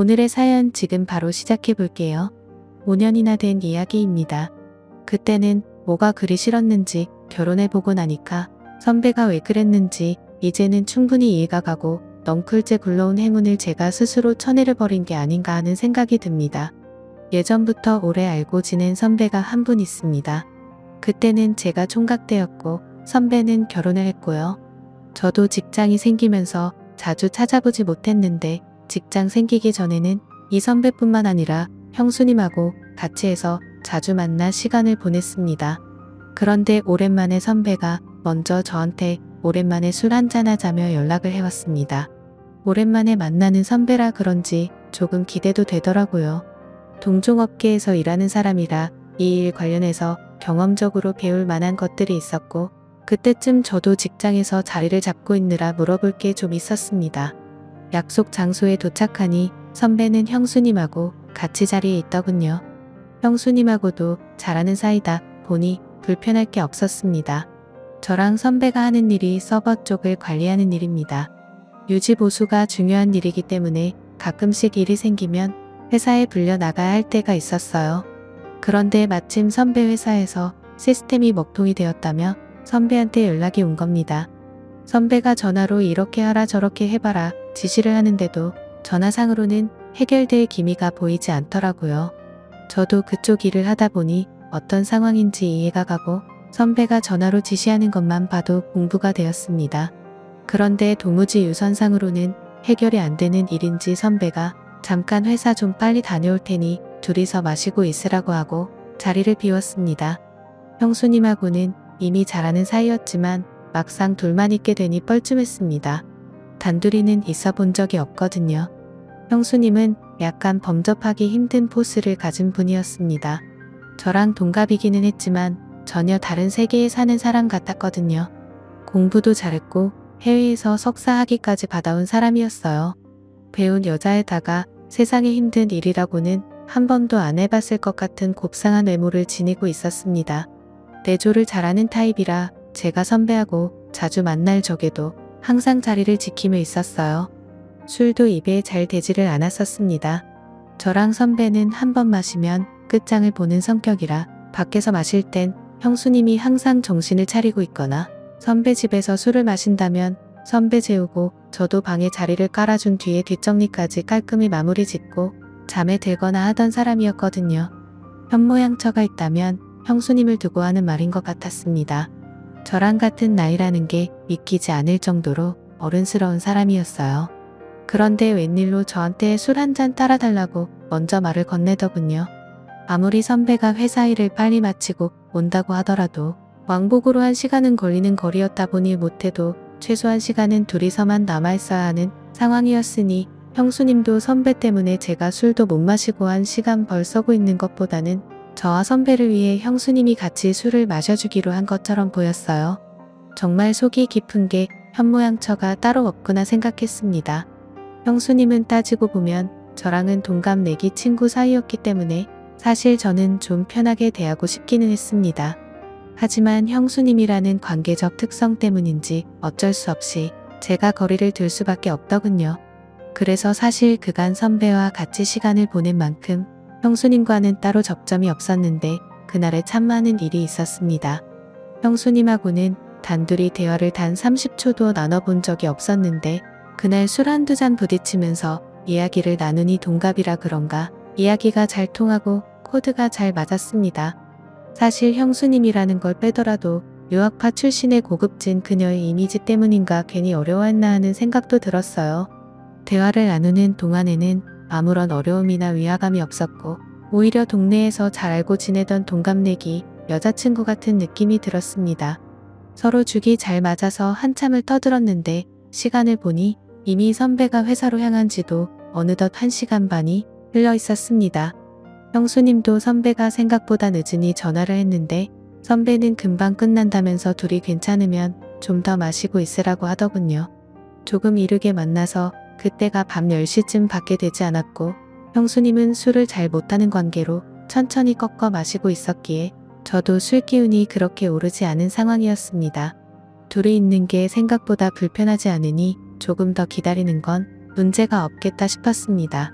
오늘의 사연 지금 바로 시작해 볼게요. 5년이나 된 이야기입니다. 그때는 뭐가 그리 싫었는지 결혼해보고 나니까 선배가 왜 그랬는지 이제는 충분히 이해가 가고 넝쿨째 굴러온 행운을 제가 스스로 쳐내려버린 게 아닌가 하는 생각이 듭니다. 예전부터 오래 알고 지낸 선배가 한 분 있습니다. 그때는 제가 총각대였고 선배는 결혼을 했고요. 저도 직장이 생기면서 자주 찾아보지 못했는데 직장 생기기 전에는 이 선배뿐만 아니라 형수님하고 같이 해서 자주 만나 시간을 보냈습니다. 그런데 오랜만에 선배가 먼저 저한테 오랜만에 술 한잔하자며 연락을 해왔습니다. 오랜만에 만나는 선배라 그런지 조금 기대도 되더라고요. 동종업계에서 일하는 사람이라 이 일 관련해서 경험적으로 배울 만한 것들이 있었고 그때쯤 저도 직장에서 자리를 잡고 있느라 물어볼 게 좀 있었습니다. 약속 장소에 도착하니 선배는 형수님하고 같이 자리에 있더군요. 형수님하고도 잘하는 사이다 보니 불편할 게 없었습니다. 저랑 선배가 하는 일이 서버 쪽을 관리하는 일입니다. 유지보수가 중요한 일이기 때문에 가끔씩 일이 생기면 회사에 불려 나가야 할 때가 있었어요. 그런데 마침 선배 회사에서 시스템이 먹통이 되었다며 선배한테 연락이 온 겁니다. 선배가 전화로 이렇게 하라 저렇게 해봐라 지시를 하는데도 전화상으로는 해결될 기미가 보이지 않더라고요. 저도 그쪽 일을 하다 보니 어떤 상황인지 이해가 가고 선배가 전화로 지시하는 것만 봐도 공부가 되었습니다. 그런데 도무지 유선상으로는 해결이 안 되는 일인지 선배가 잠깐 회사 좀 빨리 다녀올 테니 둘이서 마시고 있으라고 하고 자리를 비웠습니다. 형수님하고는 이미 잘하는 사이였지만 막상 둘만 있게 되니 뻘쭘했습니다. 단둘이는 있어 본 적이 없거든요. 형수님은 약간 범접하기 힘든 포스를 가진 분이었습니다. 저랑 동갑이기는 했지만 전혀 다른 세계에 사는 사람 같았거든요. 공부도 잘했고 해외에서 석사 학위까지 받아온 사람이었어요. 배운 여자에다가 세상에 힘든 일이라고는 한 번도 안 해봤을 것 같은 곱상한 외모를 지니고 있었습니다. 내조를 잘하는 타입이라 제가 선배하고 자주 만날 적에도 항상 자리를 지키며 있었어요. 술도 입에 잘 대지를 않았었습니다. 저랑 선배는 한 번 마시면 끝장을 보는 성격이라 밖에서 마실 땐 형수님이 항상 정신을 차리고 있거나 선배 집에서 술을 마신다면 선배 재우고 저도 방에 자리를 깔아준 뒤에 뒷정리까지 깔끔히 마무리 짓고 잠에 들거나 하던 사람이었거든요. 현모양처가 있다면 형수님을 두고 하는 말인 것 같았습니다. 저랑 같은 나이라는 게 믿기지 않을 정도로 어른스러운 사람이었어요. 그런데 웬일로 저한테 술 한잔 따라달라고 먼저 말을 건네더군요. 아무리 선배가 회사 일을 빨리 마치고 온다고 하더라도 왕복으로 1시간은 걸리는 거리였다 보니 못해도 최소한 시간은 둘이서만 남아있어야 하는 상황이었으니 형수님도 선배 때문에 제가 술도 못 마시고 1시간 벌 서고 있는 것보다는 저와 선배를 위해 형수님이 같이 술을 마셔주기로 한 것처럼 보였어요. 정말 속이 깊은 게 현모양처가 따로 없구나 생각했습니다. 형수님은 따지고 보면 저랑은 동갑 내기 친구 사이였기 때문에 사실 저는 좀 편하게 대하고 싶기는 했습니다. 하지만 형수님이라는 관계적 특성 때문인지 어쩔 수 없이 제가 거리를 둘 수밖에 없더군요. 그래서 사실 그간 선배와 같이 시간을 보낸 만큼 형수님과는 따로 접점이 없었는데 그날에 참 많은 일이 있었습니다. 형수님하고는 단둘이 대화를 단 30초도 나눠본 적이 없었는데 그날 술 한두 잔 부딪히면서 이야기를 나누니 동갑이라 그런가 이야기가 잘 통하고 코드가 잘 맞았습니다. 사실 형수님이라는 걸 빼더라도 유학파 출신의 고급진 그녀의 이미지 때문인가 괜히 어려워했나 하는 생각도 들었어요. 대화를 나누는 동안에는 아무런 어려움이나 위화감이 없었고 오히려 동네에서 잘 알고 지내던 동갑내기 여자친구 같은 느낌이 들었습니다. 서로 죽이 잘 맞아서 한참을 떠들었는데 시간을 보니 이미 선배가 회사로 향한 지도 어느덧 1시간 반이 흘러 있었습니다. 형수님도 선배가 생각보다 늦으니 전화를 했는데 선배는 금방 끝난다면서 둘이 괜찮으면 좀 더 마시고 있으라고 하더군요. 조금 이르게 만나서 그때가 밤 10시쯤 밖에 되지 않았고 형수님은 술을 잘 못하는 관계로 천천히 꺾어 마시고 있었기에 저도 술 기운이 그렇게 오르지 않은 상황이었습니다. 둘이 있는 게 생각보다 불편하지 않으니 조금 더 기다리는 건 문제가 없겠다 싶었습니다.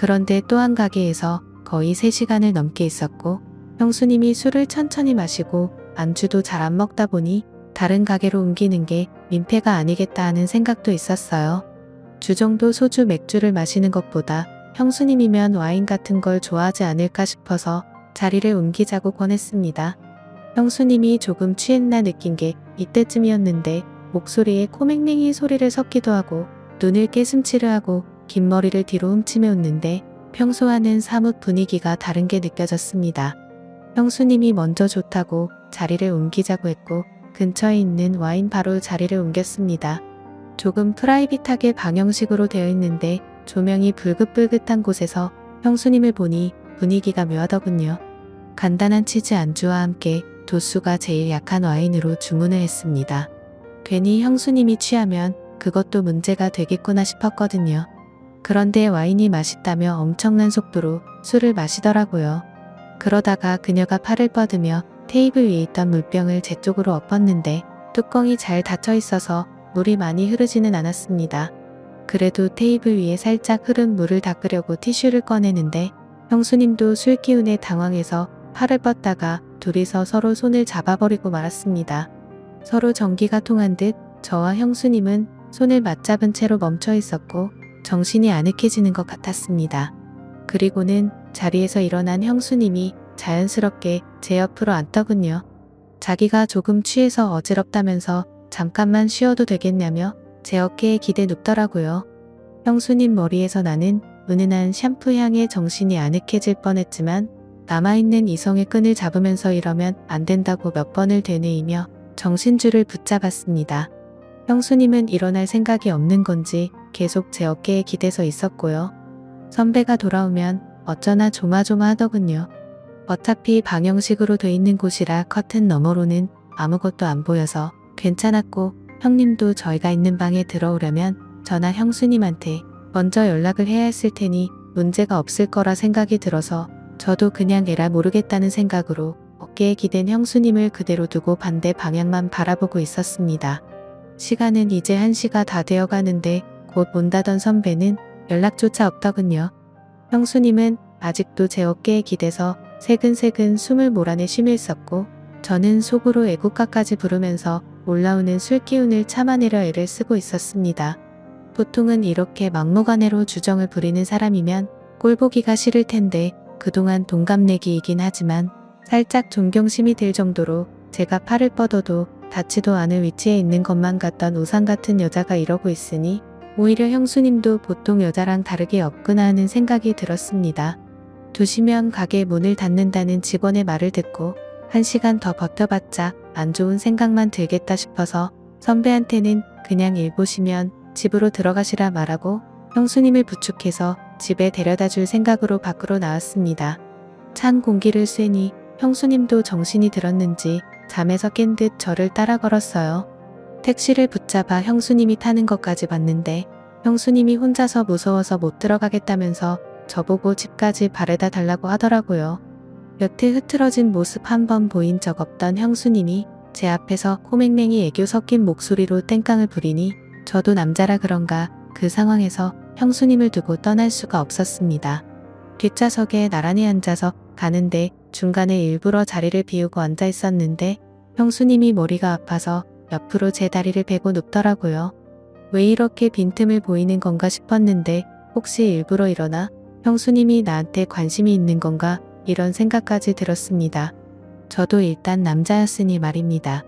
그런데 또 한 가게에서 거의 3시간을 넘게 있었고 형수님이 술을 천천히 마시고 안주도 잘 안 먹다 보니 다른 가게로 옮기는 게 민폐가 아니겠다 하는 생각도 있었어요. 주정도 소주 맥주를 마시는 것보다 형수님이면 와인 같은 걸 좋아하지 않을까 싶어서 자리를 옮기자고 권했습니다. 형수님이 조금 취했나 느낀 게 이때쯤이었는데 목소리에 코맹맹이 소리를 섞기도 하고 눈을 깨슴치르 하고 긴 머리를 뒤로 훔치며 웃는데 평소와는 사뭇 분위기가 다른 게 느껴졌습니다. 형수님이 먼저 좋다고 자리를 옮기자고 했고 근처에 있는 와인 바로 자리를 옮겼습니다. 조금 프라이빗하게 방형식으로 되어 있는데 조명이 불긋불긋한 곳에서 형수님을 보니 분위기가 묘하더군요. 간단한 치즈 안주와 함께 도수가 제일 약한 와인으로 주문을 했습니다. 괜히 형수님이 취하면 그것도 문제가 되겠구나 싶었거든요. 그런데 와인이 맛있다며 엄청난 속도로 술을 마시더라고요. 그러다가 그녀가 팔을 뻗으며 테이블 위에 있던 물병을 제 쪽으로 엎었는데 뚜껑이 잘 닫혀 있어서 물이 많이 흐르지는 않았습니다. 그래도 테이블 위에 살짝 흐른 물을 닦으려고 티슈를 꺼내는데 형수님도 술 기운에 당황해서 팔을 뻗다가 둘이서 서로 손을 잡아버리고 말았습니다. 서로 전기가 통한 듯 저와 형수님은 손을 맞잡은 채로 멈춰 있었고 정신이 아늑해지는 것 같았습니다. 그리고는 자리에서 일어난 형수님이 자연스럽게 제 옆으로 앉더군요. 자기가 조금 취해서 어지럽다면서 잠깐만 쉬어도 되겠냐며 제 어깨에 기대 눕더라고요. 형수님 머리에서 나는 은은한 샴푸 향에 정신이 아늑해질 뻔했지만 남아있는 이성의 끈을 잡으면서 이러면 안 된다고 몇 번을 되뇌이며 정신줄을 붙잡았습니다. 형수님은 일어날 생각이 없는 건지 계속 제 어깨에 기대서 있었고요. 선배가 돌아오면 어쩌나 조마조마하더군요. 어차피 방형식으로 돼 있는 곳이라 커튼 너머로는 아무것도 안 보여서 괜찮았고 형님도 저희가 있는 방에 들어오려면 저나 형수님한테 먼저 연락을 해야 했을 테니 문제가 없을 거라 생각이 들어서 저도 그냥 에라 모르겠다는 생각으로 어깨에 기댄 형수님을 그대로 두고 반대 방향만 바라보고 있었습니다. 시간은 이제 1시가 다 되어 가는데 곧 온다던 선배는 연락조차 없더군요. 형수님은 아직도 제 어깨에 기대서 새근새근 숨을 몰아내 쉼을 썼고 저는 속으로 애국가까지 부르면서 올라오는 술기운을 참아내려 애를 쓰고 있었습니다. 보통은 이렇게 막무가내로 주정을 부리는 사람이면 꼴보기가 싫을 텐데 그동안 동갑내기이긴 하지만 살짝 존경심이 들 정도로 제가 팔을 뻗어도 닿지도 않을 위치에 있는 것만 같던 우상 같은 여자가 이러고 있으니 오히려 형수님도 보통 여자랑 다르게 없구나 하는 생각이 들었습니다. 2시면 가게 문을 닫는다는 직원의 말을 듣고 1시간 더 버텨봤자 안 좋은 생각만 들겠다 싶어서 선배한테는 그냥 일 보시면 집으로 들어가시라 말하고 형수님을 부축해서 집에 데려다 줄 생각으로 밖으로 나왔습니다. 찬 공기를 쐬니 형수님도 정신이 들었는지 잠에서 깬 듯 저를 따라 걸었어요. 택시를 붙잡아 형수님이 타는 것까지 봤는데 형수님이 혼자서 무서워서 못 들어가겠다면서 저보고 집까지 바래다 달라고 하더라고요. 여태 흐트러진 모습 한 번 보인 적 없던 형수님이 제 앞에서 코맹맹이 애교 섞인 목소리로 땡깡을 부리니 저도 남자라 그런가 그 상황에서 형수님을 두고 떠날 수가 없었습니다. 뒷좌석에 나란히 앉아서 가는데 중간에 일부러 자리를 비우고 앉아 있었는데 형수님이 머리가 아파서 옆으로 제 다리를 베고 눕더라고요. 왜 이렇게 빈틈을 보이는 건가 싶었는데 혹시 일부러 이러나 형수님이 나한테 관심이 있는 건가 이런 생각까지 들었습니다. 저도 일단 남자였으니 말입니다.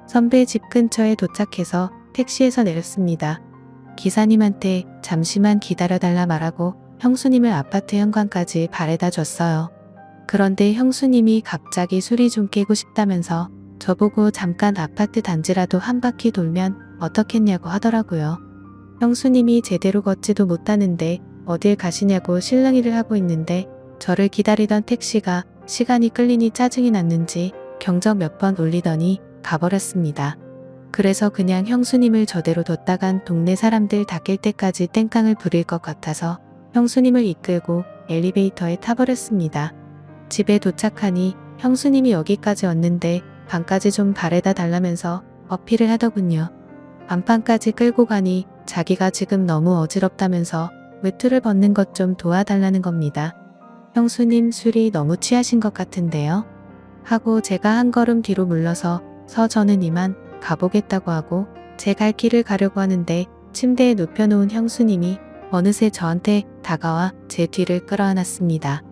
선배 집 근처에 도착해서 택시에서 내렸습니다. 기사님한테 잠시만 기다려달라 말하고 형수님을 아파트 현관까지 바래다 줬어요. 그런데 형수님이 갑자기 술이 좀 깨고 싶다면서 저보고 잠깐 아파트 단지라도 한 바퀴 돌면 어떻겠냐고 하더라고요. 형수님이 제대로 걷지도 못하는데 어딜 가시냐고 실랑이를 하고 있는데 저를 기다리던 택시가 시간이 끌리니 짜증이 났는지 경적 몇 번 울리더니 가버렸습니다. 그래서 그냥 형수님을 저대로 뒀다간 동네 사람들 다 깰 때까지 땡깡을 부릴 것 같아서 형수님을 이끌고 엘리베이터에 타버렸습니다. 집에 도착하니 형수님이 여기까지 왔는데 방까지 좀 바래다 달라면서 어필을 하더군요. 안방까지 끌고 가니 자기가 지금 너무 어지럽다면서 외투를 벗는 것 좀 도와달라는 겁니다. 형수님 술이 너무 취하신 것 같은데요. 하고 제가 한 걸음 뒤로 물러서 저는 이만 가보겠다고 하고 제 갈 길을 가려고 하는데 침대에 눕혀놓은 형수님이 어느새 저한테 다가와 제 뒤를 끌어안았습니다.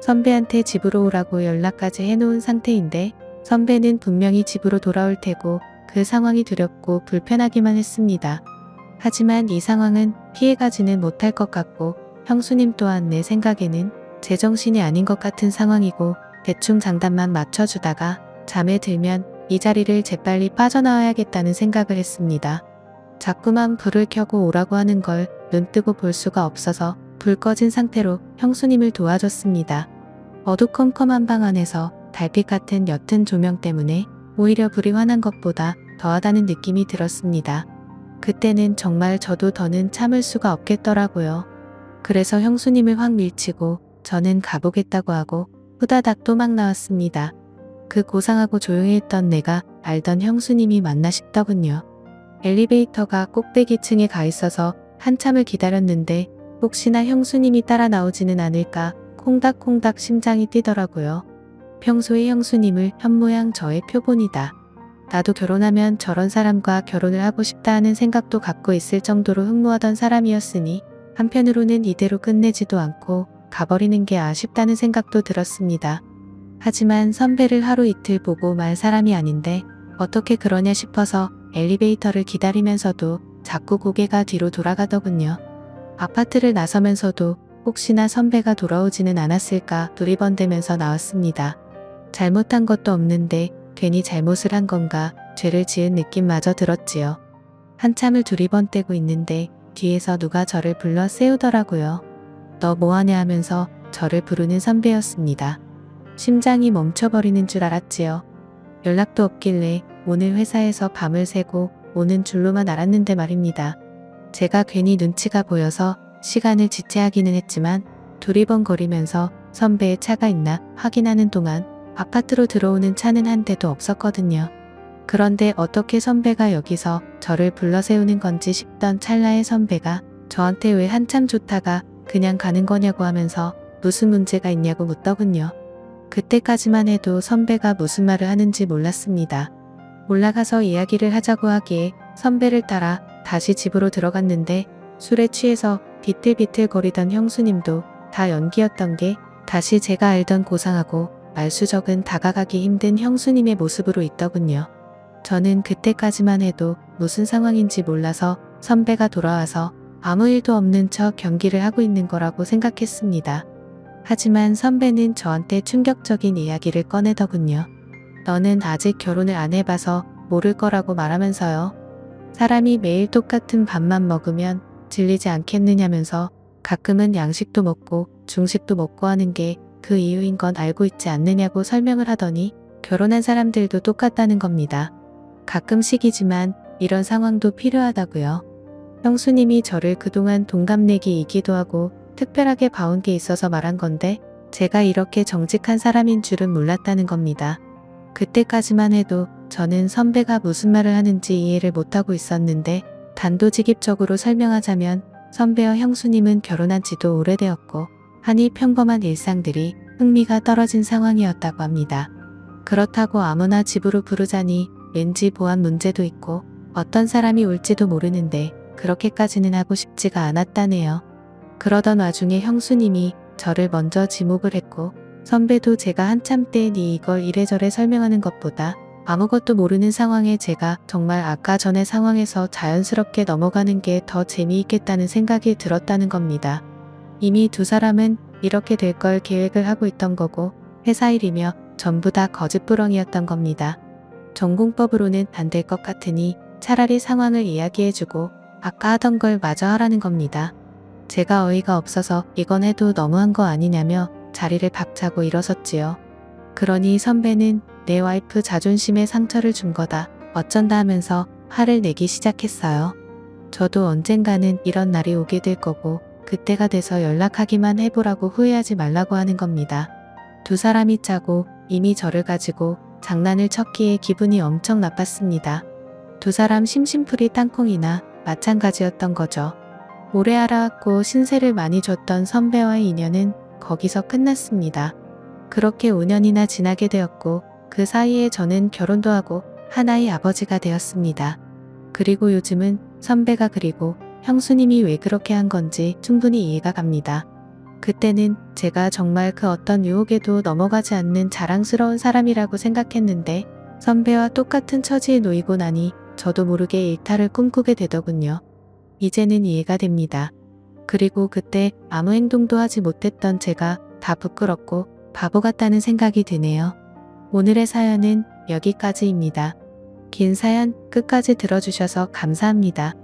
선배한테 집으로 오라고 연락까지 해놓은 상태인데 선배는 분명히 집으로 돌아올 테고 그 상황이 두렵고 불편하기만 했습니다. 하지만 이 상황은 피해가지는 못할 것 같고 형수님 또한 내 생각에는 제정신이 아닌 것 같은 상황이고 대충 장단만 맞춰주다가 잠에 들면 이 자리를 재빨리 빠져나와야겠다는 생각을 했습니다. 자꾸만 불을 켜고 오라고 하는 걸 눈뜨고 볼 수가 없어서 불 꺼진 상태로 형수님을 도와줬습니다. 어두컴컴한 방 안에서 달빛 같은 옅은 조명 때문에 오히려 불이 환한 것보다 더하다는 느낌이 들었습니다. 그때는 정말 저도 더는 참을 수가 없겠더라고요. 그래서 형수님을 확 밀치고 저는 가보겠다고 하고 후다닥 또 막 나왔습니다. 그 고상하고 조용히 했던 내가 알던 형수님이 맞나 싶더군요. 엘리베이터가 꼭대기층에 가 있어서 한참을 기다렸는데 혹시나 형수님이 따라 나오지는 않을까 콩닥콩닥 심장이 뛰더라고요. 평소에 형수님을 현모양 저의 표본이다. 나도 결혼하면 저런 사람과 결혼을 하고 싶다 하는 생각도 갖고 있을 정도로 흠모하던 사람이었으니 한편으로는 이대로 끝내지도 않고 가버리는 게 아쉽다는 생각도 들었습니다. 하지만 선배를 하루 이틀 보고 말 사람이 아닌데 어떻게 그러냐 싶어서 엘리베이터를 기다리면서도 자꾸 고개가 뒤로 돌아가더군요. 아파트를 나서면서도 혹시나 선배가 돌아오지는 않았을까 두리번대면서 나왔습니다. 잘못한 것도 없는데 괜히 잘못을 한 건가 죄를 지은 느낌마저 들었지요. 한참을 두리번대고 있는데 뒤에서 누가 저를 불러 세우더라고요. 너 뭐하냐 하면서 저를 부르는 선배였습니다. 심장이 멈춰버리는 줄 알았지요. 연락도 없길래 오늘 회사에서 밤을 새고 오는 줄로만 알았는데 말입니다. 제가 괜히 눈치가 보여서 시간을 지체하기는 했지만 두리번거리면서 선배의 차가 있나 확인하는 동안 아파트로 들어오는 차는 한 대도 없었거든요. 그런데 어떻게 선배가 여기서 저를 불러 세우는 건지 싶던 찰나에 선배가 저한테 왜 한참 좋다가 그냥 가는 거냐고 하면서 무슨 문제가 있냐고 묻더군요. 그때까지만 해도 선배가 무슨 말을 하는지 몰랐습니다. 올라가서 이야기를 하자고 하기에 선배를 따라 다시 집으로 들어갔는데 술에 취해서 비틀비틀거리던 형수님도 다 연기였던 게 다시 제가 알던 고상하고 말수적은 다가가기 힘든 형수님의 모습으로 있더군요. 저는 그때까지만 해도 무슨 상황인지 몰라서 선배가 돌아와서 아무 일도 없는 척 경기를 하고 있는 거라고 생각했습니다. 하지만 선배는 저한테 충격적인 이야기를 꺼내더군요. 너는 아직 결혼을 안 해봐서 모를 거라고 말하면서요. 사람이 매일 똑같은 밥만 먹으면 질리지 않겠느냐면서 가끔은 양식도 먹고 중식도 먹고 하는 게 그 이유인 건 알고 있지 않느냐고 설명을 하더니 결혼한 사람들도 똑같다는 겁니다. 가끔씩이지만 이런 상황도 필요하다고요. 형수님이 저를 그동안 동갑내기이기도 하고 특별하게 봐온 게 있어서 말한 건데 제가 이렇게 정직한 사람인 줄은 몰랐다는 겁니다. 그때까지만 해도 저는 선배가 무슨 말을 하는지 이해를 못하고 있었는데 단도직입적으로 설명하자면 선배와 형수님은 결혼한 지도 오래되었고 하니 평범한 일상들이 흥미가 떨어진 상황이었다고 합니다. 그렇다고 아무나 집으로 부르자니 왠지 보안 문제도 있고 어떤 사람이 올지도 모르는데 그렇게까지는 하고 싶지가 않았다네요. 그러던 와중에 형수님이 저를 먼저 지목을 했고 선배도 제가 한참 때 니 이걸 이래저래 설명하는 것보다 아무것도 모르는 상황에 제가 정말 아까 전의 상황에서 자연스럽게 넘어가는 게 더 재미있겠다는 생각이 들었다는 겁니다. 이미 두 사람은 이렇게 될 걸 계획을 하고 있던 거고 회사 일이며 전부 다 거짓부렁이었던 겁니다. 전공법으로는 안 될 것 같으니 차라리 상황을 이야기해주고 아까 하던 걸 마저 하라는 겁니다. 제가 어이가 없어서 이건 해도 너무한 거 아니냐며 자리를 박차고 일어섰지요. 그러니 선배는 내 와이프 자존심에 상처를 준 거다. 어쩐다 하면서 화를 내기 시작했어요. 저도 언젠가는 이런 날이 오게 될 거고 그때가 돼서 연락하기만 해보라고 후회하지 말라고 하는 겁니다. 두 사람이 짜고 이미 저를 가지고 장난을 쳤기에 기분이 엄청 나빴습니다. 두 사람 심심풀이 땅콩이나 마찬가지였던 거죠. 오래 알아왔고 신세를 많이 줬던 선배와의 인연은 거기서 끝났습니다. 그렇게 5년이나 지나게 되었고 그 사이에 저는 결혼도 하고 하나의 아버지가 되었습니다. 그리고 요즘은 선배가 그리고 형수님이 왜 그렇게 한 건지 충분히 이해가 갑니다. 그때는 제가 정말 그 어떤 유혹에도 넘어가지 않는 자랑스러운 사람이라고 생각했는데 선배와 똑같은 처지에 놓이고 나니 저도 모르게 일탈을 꿈꾸게 되더군요. 이제는 이해가 됩니다. 그리고 그때 아무 행동도 하지 못했던 제가 다 부끄럽고 바보 같다는 생각이 드네요. 오늘의 사연은 여기까지입니다. 긴 사연 끝까지 들어주셔서 감사합니다.